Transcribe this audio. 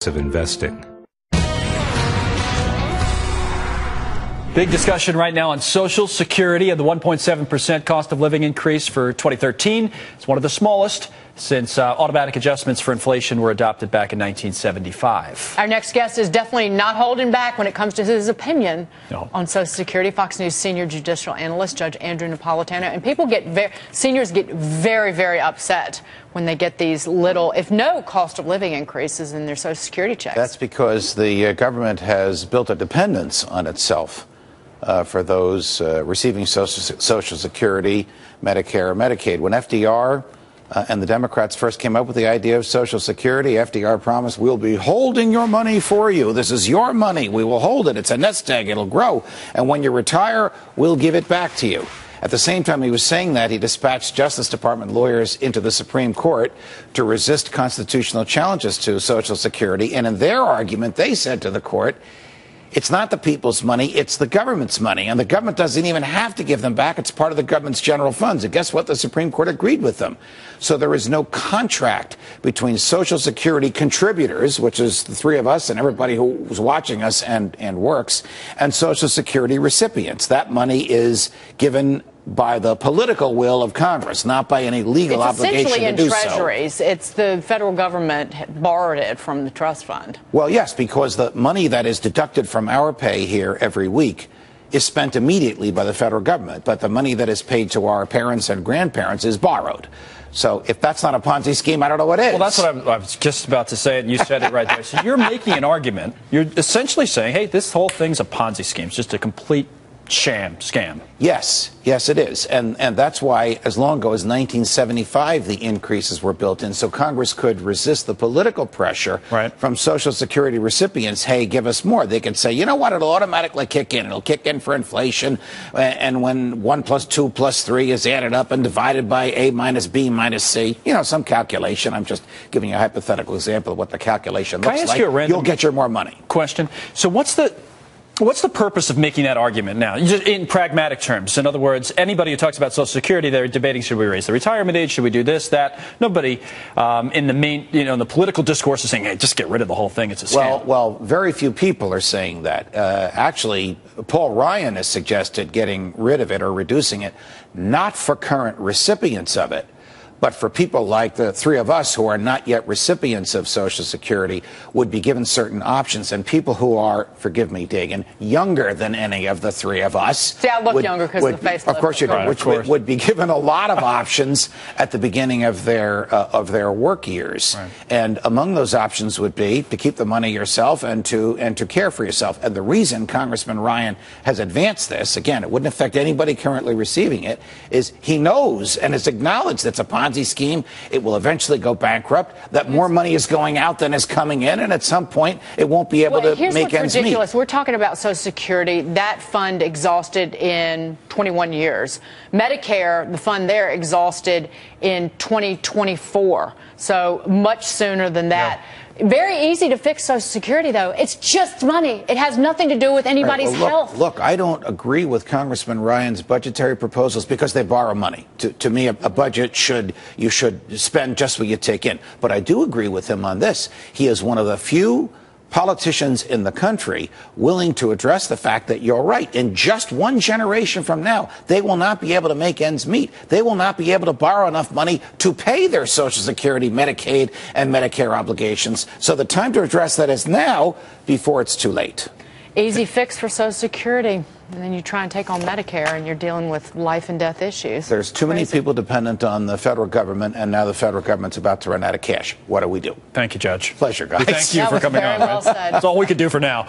of investing. Big discussion right now on Social Security and the 1.7% cost of living increase for 2013. It's one of the smallest since automatic adjustments for inflation were adopted back in 1975. Our next guest is definitely not holding back when it comes to his opinion on Social Security. Fox News senior judicial analyst Judge Andrew Napolitano. And seniors get very, very upset when they get these little, if no, cost of living increases in their Social Security checks. That's because the government has built a dependence on itself for those receiving Social Security, Medicare, Medicaid. When FDR and the Democrats first came up with the idea of Social Security, FDR promised, we'll be holding your money for you. This is your money. We will hold it. It's a nest egg. It'll grow. And when you retire, we'll give it back to you. At the same time he was saying that, he dispatched Justice Department lawyers into the Supreme Court to resist constitutional challenges to Social Security. And in their argument, they said to the court, it's not the people's money, it's the government's money. And the government doesn't even have to give them back. It's part of the government's general funds. And guess what? The Supreme Court agreed with them. So there is no contract between Social Security contributors, which is the three of us and everybody who's watching us and works, and Social Security recipients. That money is given by the political will of Congress, not by any legal obligation to do so. It's essentially in treasuries. It's the federal government borrowed it from the trust fund. Well, yes, because the money that is deducted from our pay here every week is spent immediately by the federal government, but the money that is paid to our parents and grandparents is borrowed. So if that's not a Ponzi scheme, I don't know what is. Well, that's what I was just about to say, and you said it right there. So you're making an argument. You're essentially saying, hey, this whole thing's a Ponzi scheme. It's just a complete scam. Yes, it is. And that's why as long ago as 1975 the increases were built in, so Congress could resist the political pressure from Social Security recipients. Hey, give us more. They could say, you know what, it'll automatically kick in. It'll kick in for inflation. And when 1 + 2 + 3 is added up and divided by A minus B minus C, you know, some calculation. I'm just giving you a hypothetical example of what the calculation looks like. Can I ask you a random You'll get your more money. Question. So what's the purpose of making that argument now, just in pragmatic terms? In other words, anybody who talks about Social Security, they're debating, should we raise the retirement age? Should we do this, that? Nobody in the main, in the political discourse is saying, hey, just get rid of the whole thing. It's a scam. Well, very few people are saying that. Actually, Paul Ryan has suggested getting rid of it or reducing it, not for current recipients of it, but for people like the three of us who are not yet recipients of Social Security would be given certain options. And people who are, forgive me, Dagan, younger than any of the three of us. See, I look younger because of the facelift. Of course you do, which would be given a lot of options at the beginning of their work years. Right. And among those options would be to keep the money yourself and to care for yourself. And the reason Congressman Ryan has advanced this, again, it wouldn't affect anybody currently receiving it, is he knows and has acknowledged it's a Ponzi scheme. It will eventually go bankrupt, that more money is going out than is coming in, and at some point it won't be able to make ends meet. We're talking about Social Security. That fund exhausted in 21 years. Medicare, the fund there, exhausted in 2024. So much sooner than that. Yeah. Very easy to fix Social Security, though. It's just money. It has nothing to do with anybody's health. Look, I don't agree with Congressman Ryan's budgetary proposals because they borrow money. To me, a budget you should spend just what you take in. But I do agree with him on this. He is one of the few politicians in the country willing to address the fact that you're right. In just one generation from now, they will not be able to make ends meet. They will not be able to borrow enough money to pay their Social Security, Medicaid, and Medicare obligations. So the time to address that is now before it's too late. Easy fix for Social Security. And then you try and take on Medicare, and you're dealing with life and death issues. There's too many people dependent on the federal government, and now the federal government's about to run out of cash. What do we do? Thank you, Judge. Pleasure, guys. Thank you for coming on. Well said. That's all we could do for now.